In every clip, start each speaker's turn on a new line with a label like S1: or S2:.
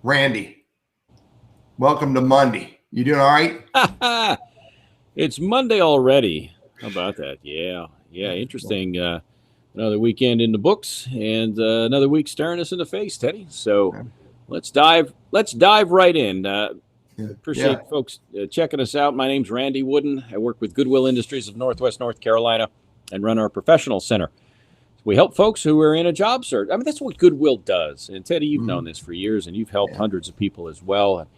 S1: Randy, welcome to Monday. You doing all right?
S2: It's Monday already. How about that? Yeah. Interesting. Another weekend in the books, and another week staring us in the face, Teddy. So let's dive right in. Appreciate folks checking us out. My name's Randy Wooden. I work with Goodwill Industries of Northwest North Carolina and run our professional center. We help folks who are in a job search. I mean, that's what Goodwill does. And Teddy, you've known this for years, and you've helped hundreds of people as well. And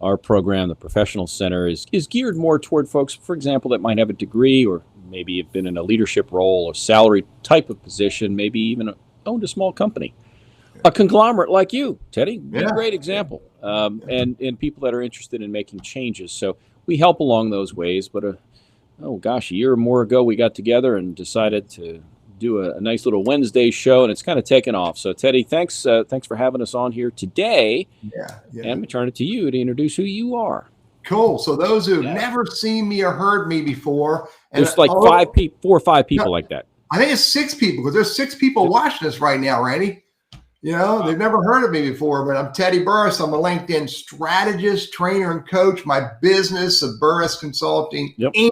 S2: our program, the Professional Center, is geared more toward folks, for example, that might have a degree or maybe have been in a leadership role or salary type of position, maybe even owned a small company. A conglomerate like you, Teddy, be a great example. And people that are interested in making changes. So we help along those ways. But, a year or more ago, we got together and decided to do a nice little Wednesday show, and it's kind of taken off. So, Teddy, thanks for having us on here today. And I'm going to turn it to you to introduce who you are.
S1: Cool. So those who have never seen me or heard me before. And
S2: there's like 4 or 5 people like that.
S1: I think it's 6 people, because there's 6 people watching us right now, Randy. They've never heard of me before, but I'm Teddy Burriss. I'm a LinkedIn strategist, trainer, and coach. My business of Burriss Consulting, Inc.,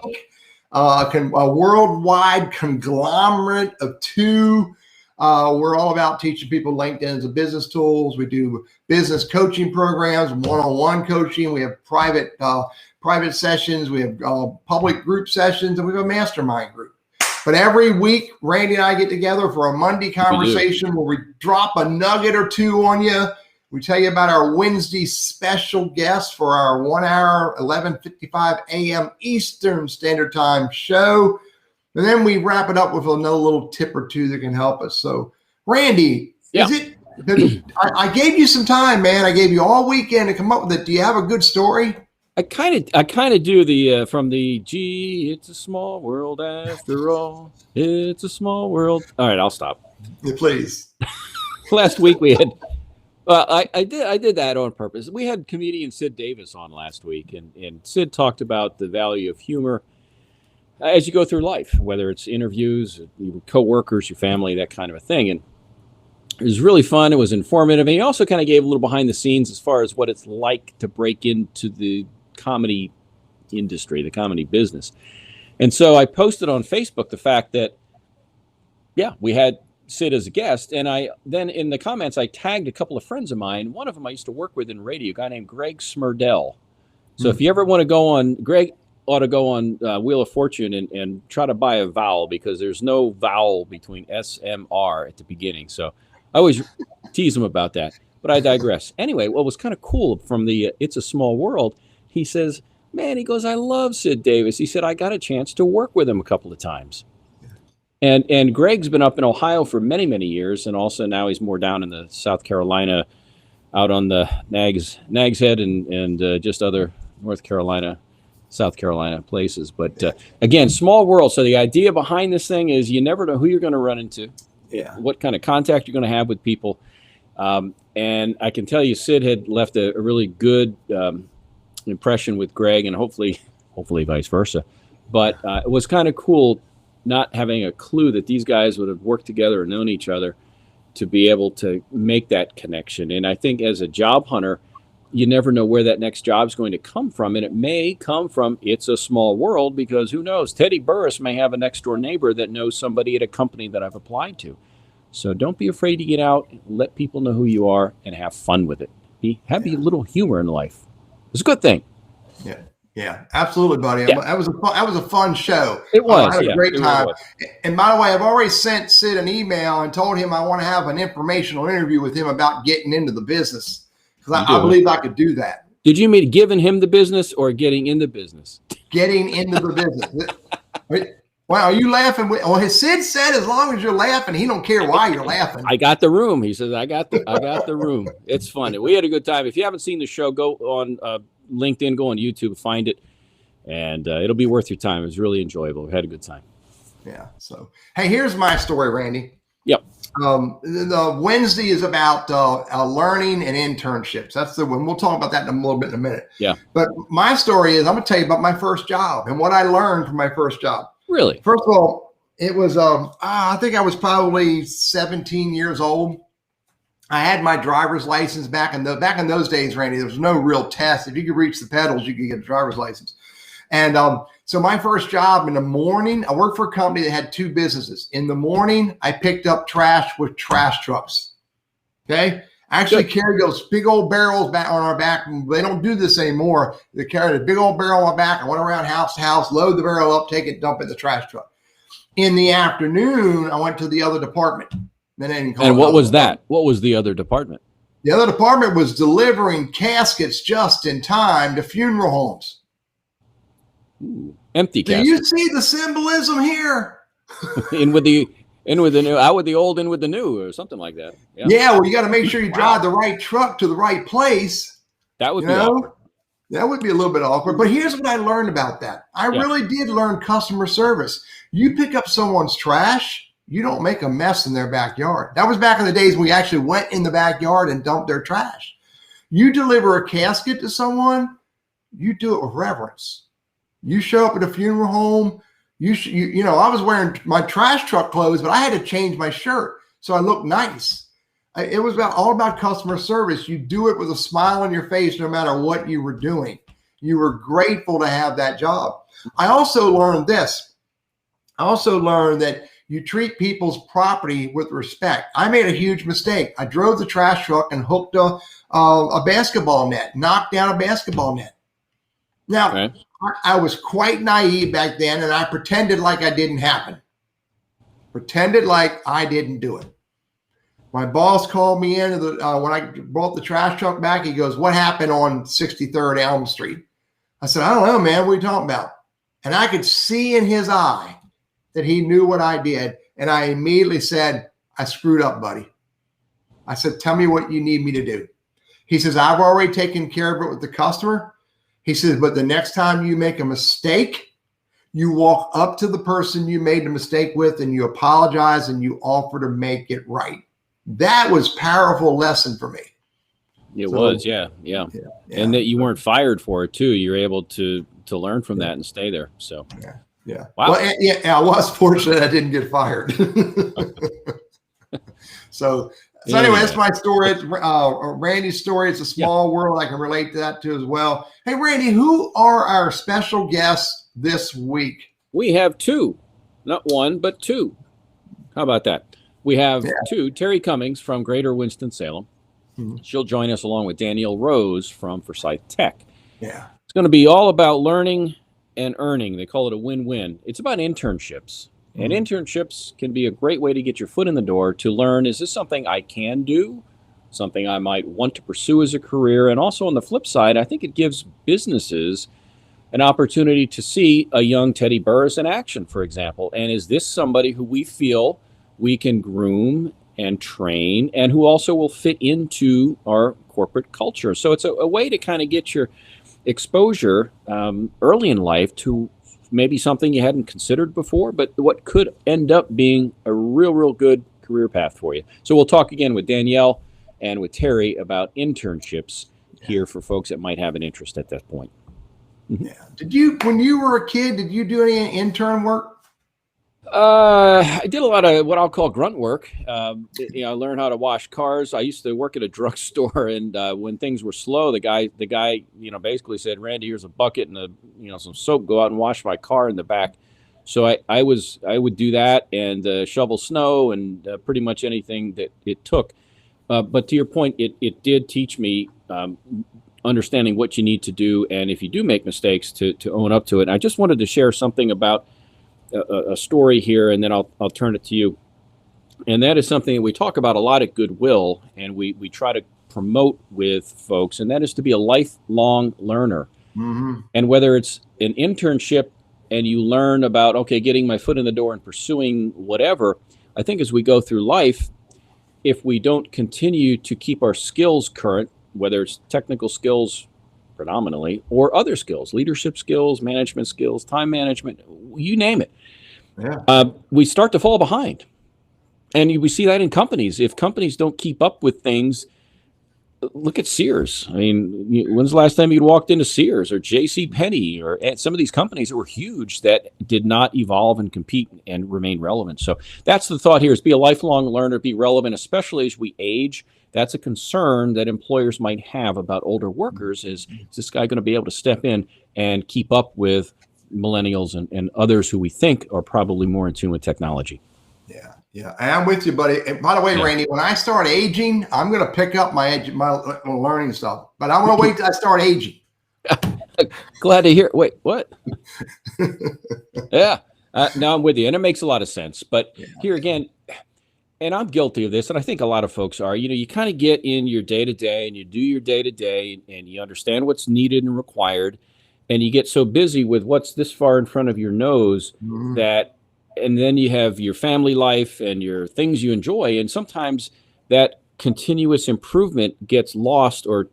S1: a worldwide conglomerate of 2. We're all about teaching people LinkedIn as a business tools. We do business coaching programs, one-on-one coaching. We have private sessions. We have public group sessions, and we have a mastermind group. But every week, Randy and I get together for a Monday conversation where we drop a nugget or 2 on you. We tell you about our Wednesday special guest for our 1 hour, 11:55 a.m. Eastern Standard Time show. And then we wrap it up with another little tip or 2 that can help us. So, Randy, I gave you some time, man. I gave you all weekend to come up with it. Do you have a good story?
S2: I kind of do the from the gee, it's a small world after all. It's a small world. All right, I'll stop.
S1: Yeah, please.
S2: Last week we had. I did that on purpose. We had comedian Sid Davis on last week, and Sid talked about the value of humor as you go through life, whether it's interviews, your coworkers, your family, that kind of a thing. And it was really fun. It was informative. And he also kind of gave a little behind the scenes as far as what it's like to break into the comedy industry, the comedy business. And so I posted on Facebook the fact that, we had Sid as a guest. And I then in the comments, I tagged a couple of friends of mine. One of them I used to work with in radio, a guy named Greg Smurdell. So if you ever want to go on, Greg ought to go on Wheel of Fortune and try to buy a vowel, because there's no vowel between SMR at the beginning. So I always tease him about that, but I digress. Anyway, what was kind of cool from the It's a Small World, he says, man, he goes, I love Sid Davis. He said, I got a chance to work with him a couple of times. And Greg's been up in Ohio for many, many years. And also now he's more down in the South Carolina, out on the Nags Head and just other North Carolina, South Carolina places. But again, small world. So the idea behind this thing is you never know who you're going to run into, what kind of contact you're going to have with people. And I can tell you, Sid had left a really good impression with Greg, and hopefully vice versa. But it was kind of cool not having a clue that these guys would have worked together and known each other to be able to make that connection. And I think as a job hunter, you never know where that next job is going to come from. And it may come from It's a Small World, because who knows? Teddy Burriss may have a next door neighbor that knows somebody at a company that I've applied to. So don't be afraid to get out, let people know who you are, and have fun with it. Have a little humor in life. It's a good thing.
S1: Yeah, absolutely, buddy.
S2: Yeah.
S1: That was a fun show.
S2: It was.
S1: I had a great time. And by the way, I've already sent Sid an email and told him I want to have an informational interview with him about getting into the business, because I believe I could do that.
S2: Did you mean giving him the business or getting in the business?
S1: Getting into the business. Wow, are you laughing? Well, Sid said as long as you're laughing, he don't care why you're laughing.
S2: I got the room. He says, I got the room. It's fun. We had a good time. If you haven't seen the show, go on LinkedIn, go on YouTube, find it, and it'll be worth your time. It was really enjoyable. We had a good time.
S1: Yeah. So, hey, here's my story, Randy.
S2: Yep.
S1: The Wednesday is about learning and internships. That's the one. We'll talk about that in a little bit in a minute.
S2: Yeah.
S1: But my story is I'm going to tell you about my first job and what I learned from my first job.
S2: Really?
S1: First of all, it was I think I was probably 17 years old. I had my driver's license back in those days, Randy. There was no real test. If you could reach the pedals, you could get a driver's license. And so my first job in the morning, I worked for a company that had 2 businesses. In the morning, I picked up trash with trash trucks. Okay. I actually carried those big old barrels back on our back. They don't do this anymore. They carried a big old barrel on my back. I went around house to house, load the barrel up, take it, dump it in the trash truck. In the afternoon, I went to the other department.
S2: And what was that? What was the other department?
S1: The other department was delivering caskets just in time to funeral homes.
S2: Ooh, empty caskets.
S1: Do you see the symbolism here?
S2: in with the new, out with the old, in with the new, or something like that.
S1: Yeah, well, you got to make sure you drive the right truck to the right place.
S2: That would be awkward.
S1: That would be a little bit awkward. But here's what I learned about that. I really did learn customer service. You pick up someone's trash, you don't make a mess in their backyard. That was back in the days when we actually went in the backyard and dumped their trash. You deliver a casket to someone, you do it with reverence. You show up at a funeral home, you know, I was wearing my trash truck clothes, but I had to change my shirt so I looked nice. It was all about customer service. You do it with a smile on your face no matter what you were doing. You were grateful to have that job. I also learned this. I also learned that you treat people's property with respect. I made a huge mistake. I drove the trash truck and hooked a basketball net, knocked down a basketball net. Now, I was quite naive back then, and I pretended like I didn't happen. Pretended like I didn't do it. My boss called me in when I brought the trash truck back. He goes, "What happened on 63rd Elm Street?" I said, "I don't know, man. What are you talking about?" And I could see in his eye that he knew what I did. And I immediately said, "I screwed up, buddy." I said, "Tell me what you need me to do." He says, "I've already taken care of it with the customer." He says, "But the next time you make a mistake, you walk up to the person you made the mistake with and you apologize and you offer to make it right." That was a powerful lesson for me.
S2: It was, yeah. And that you weren't fired for it too. You're able to learn from that and stay there. So
S1: yeah.
S2: Wow.
S1: Well, I was fortunate I didn't get fired. So anyway, that's my story. It's Randy's story. It's a small world. I can relate to that too as well. Hey, Randy, who are our special guests this week?
S2: We have 2, not 1, but 2. How about that? We have 2, Terri Cummings from Greater Winston-Salem. Mm-hmm. She'll join us along with Danielle Rose from Forsyth Tech.
S1: Yeah.
S2: It's going to be all about learning and earning. They call it a win-win. It's about internships. Mm-hmm. And internships can be a great way to get your foot in the door to learn, is this something I can do? Something I might want to pursue as a career? And also on the flip side, I think it gives businesses an opportunity to see a young Teddy Burriss in action, for example. And is this somebody who we feel we can groom and train and who also will fit into our corporate culture? So it's a way to kind of get your exposure early in life to maybe something you hadn't considered before, but what could end up being a real good career path for you. So we'll talk again with Danielle and with Terri about internships here for folks that might have an interest at that point.
S1: Yeah. When you were a kid, did you do any intern work?
S2: I did a lot of what I'll call grunt work. I learned how to wash cars. I used to work at a drugstore, and when things were slow, the guy, basically said, "Randy, here's a bucket and some soap. Go out and wash my car in the back." So I would do that and shovel snow and pretty much anything that it took. But to your point, it did teach me understanding what you need to do, and if you do make mistakes, to own up to it. And I just wanted to share something about a story here, and then I'll turn it to you. And that is something that we talk about a lot at Goodwill, and we try to promote with folks, and that is to be a lifelong learner. Mm-hmm. And whether it's an internship and you learn about, getting my foot in the door and pursuing whatever, I think as we go through life, if we don't continue to keep our skills current, whether it's technical skills predominantly or other skills, leadership skills, management skills, time management, you name it, we start to fall behind. And we see that in companies. If companies don't keep up with things, look at Sears. I mean, when's the last time you walked into Sears or J.C. Penney or some of these companies that were huge that did not evolve and compete and remain relevant? So that's the thought here, is be a lifelong learner, be relevant, especially as we age that's a concern that employers might have about older workers. Is this guy going to be able to step in and keep up with millennials and others who we think are probably more in tune with technology?
S1: Yeah. Yeah. I'm with you, buddy. And by the way, Randy, when I start aging, I'm going to pick up my learning stuff, but I want to wait till I start aging.
S2: Glad to hear. Wait, what? Yeah. No, I'm with you. And it makes a lot of sense. But here again, and I'm guilty of this, and I think a lot of folks are, you kind of get in your day-to-day and you do your day-to-day and you understand what's needed and required. And you get so busy with what's this far in front of your nose that, and then you have your family life and your things you enjoy. And sometimes that continuous improvement gets lost, or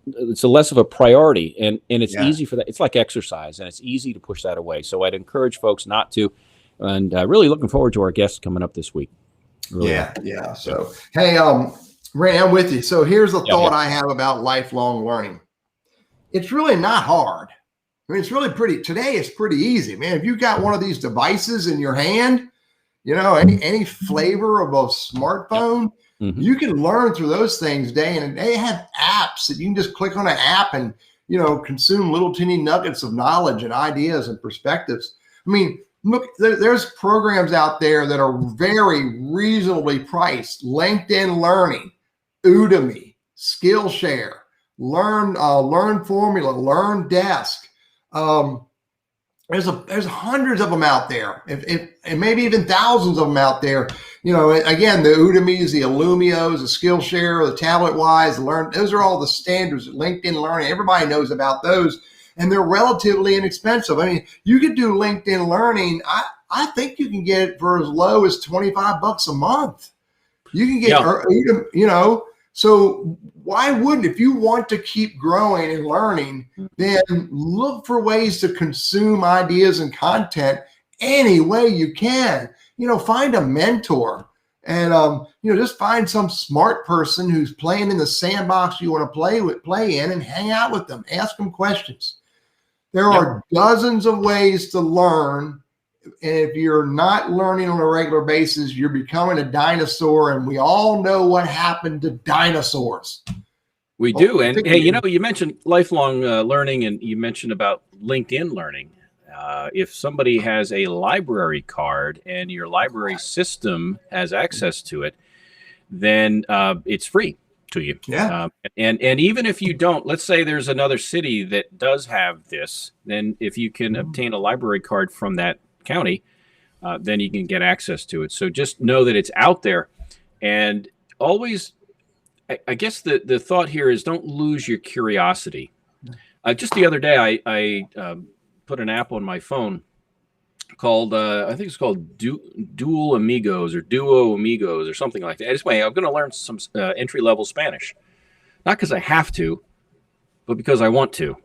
S2: it's less of a priority. And it's easy for that. It's like exercise, and it's easy to push that away. So I'd encourage folks not to. And really looking forward to our guests coming up this week. Really.
S1: Yeah. So, hey, Ray, I'm with you. So here's the thought I have about lifelong learning. It's really not hard. I mean, it's really today it's pretty easy, man. If you've got one of these devices in your hand, any flavor of a smartphone, you can learn through those things day in and day. They have apps that you can just click on an app and, consume little teeny nuggets of knowledge and ideas and perspectives. I mean, look, there's programs out there that are very reasonably priced. LinkedIn Learning, Udemy, Skillshare, Learn Formula, Learn Desk. There's hundreds of them out there, and maybe even thousands of them out there. Again, the Udemy's, the Illumios, the Skillshare, the TabletWise, those are all the standards. LinkedIn Learning, everybody knows about those, and they're relatively inexpensive. I mean, you could do LinkedIn Learning. I think you can get it for as low as $25 a month. You can get, so why wouldn't, if you want to keep growing and learning, then look for ways to consume ideas and content any way you can. Find a mentor and, just find some smart person who's playing in the sandbox you want to play in, and hang out with them. Ask them questions. There are dozens of ways to learn. And if you're not learning on a regular basis, you're becoming a dinosaur. And we all know what happened to dinosaurs.
S2: We do. And hey, you mentioned lifelong learning, and you mentioned about LinkedIn Learning. If somebody has a library card and your library system has access to it, then it's free to you.
S1: Yeah.
S2: And even if you don't, let's say there's another city that does have this, then if you can obtain a library card from that county, then you can get access to it. So just know that it's out there. And always, I guess the thought here is, don't lose your curiosity. Just the other day, I put an app on my phone called, I think it's called Duo Amigos or something like that. Anyway, I'm going to learn some entry-level Spanish. Not because I have to, but because I want to.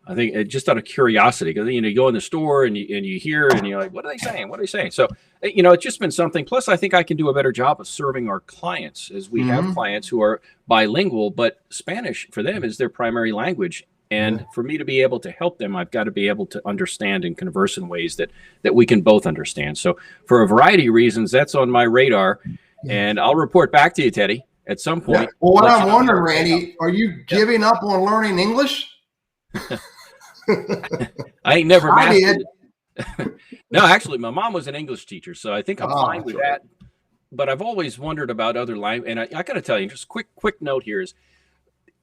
S2: I think just out of curiosity, because you go in the store and you hear and you're like, what are they saying? What are they saying? So it's just been something. Plus, I think I can do a better job of serving our clients, as we have clients who are bilingual, but Spanish for them is their primary language. And for me to be able to help them, I've got to be able to understand and converse in ways that we can both understand. So for a variety of reasons, that's on my radar, and I'll report back to you, Teddy, at some point.
S1: Yeah. Well, what I'm wondering, Randy, are you giving up on learning English?
S2: I ain't never mastered it. No, actually, my mom was an English teacher, so I think I'm fine with that. But I've always wondered about other language, and I got to tell you, just quick note here is,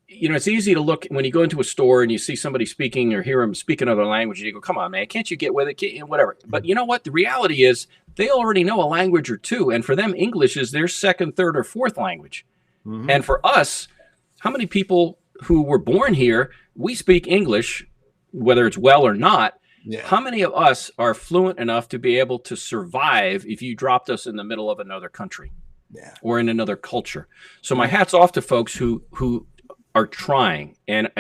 S2: it's easy to look when you go into a store and you see somebody speaking or hear them speak another language, and you go, "Come on, man, can't you get with it?" Whatever. But you know what? The reality is, they already know a language or two, and for them, English is their second, third, or fourth language. And for us, how many people who were born here, we speak English, whether it's well or not. How many of us are fluent enough to be able to survive if you dropped us in the middle of another country or in another culture? So my hat's off to folks who are trying, and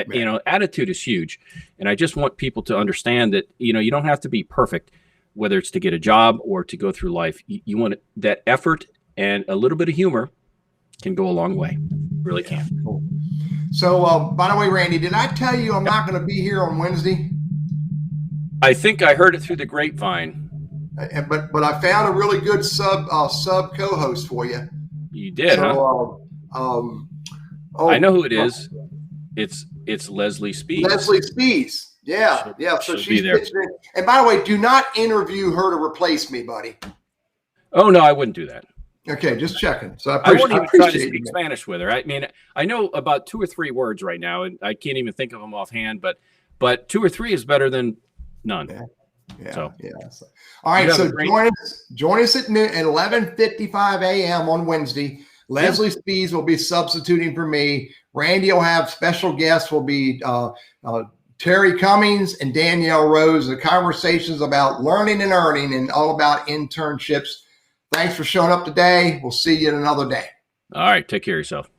S2: attitude is huge. And I just want people to understand that, you don't have to be perfect, whether it's to get a job or to go through life. You want that effort, and a little bit of humor can go a long way. Really can.
S1: Cool. So, by the way, Randy, did I tell you I'm not going to be here on Wednesday?
S2: I think I heard it through the grapevine.
S1: But I found a really good sub co-host for you.
S2: You did, huh? I know who it is. It's Leslie Speed.
S1: Leslie Spees. Yeah. So she's pitching in. And by the way, do not interview her to replace me, buddy.
S2: Oh no, I wouldn't do that.
S1: Okay, just checking. So
S2: I wouldn't even try to speak Spanish with her. I mean, I know about 2 or 3 words right now, and I can't even think of them offhand. But 2 or 3 is better than none.
S1: Yeah.
S2: So.
S1: All right. So join us at 11:55 a.m. on Wednesday. Leslie Spees will be substituting for me. Randy will have special guests. Will be Terri Cummings and Danielle Rose. The conversations about learning and earning and all about internships. Thanks for showing up today. We'll see you in another day.
S2: All right. Take care of yourself.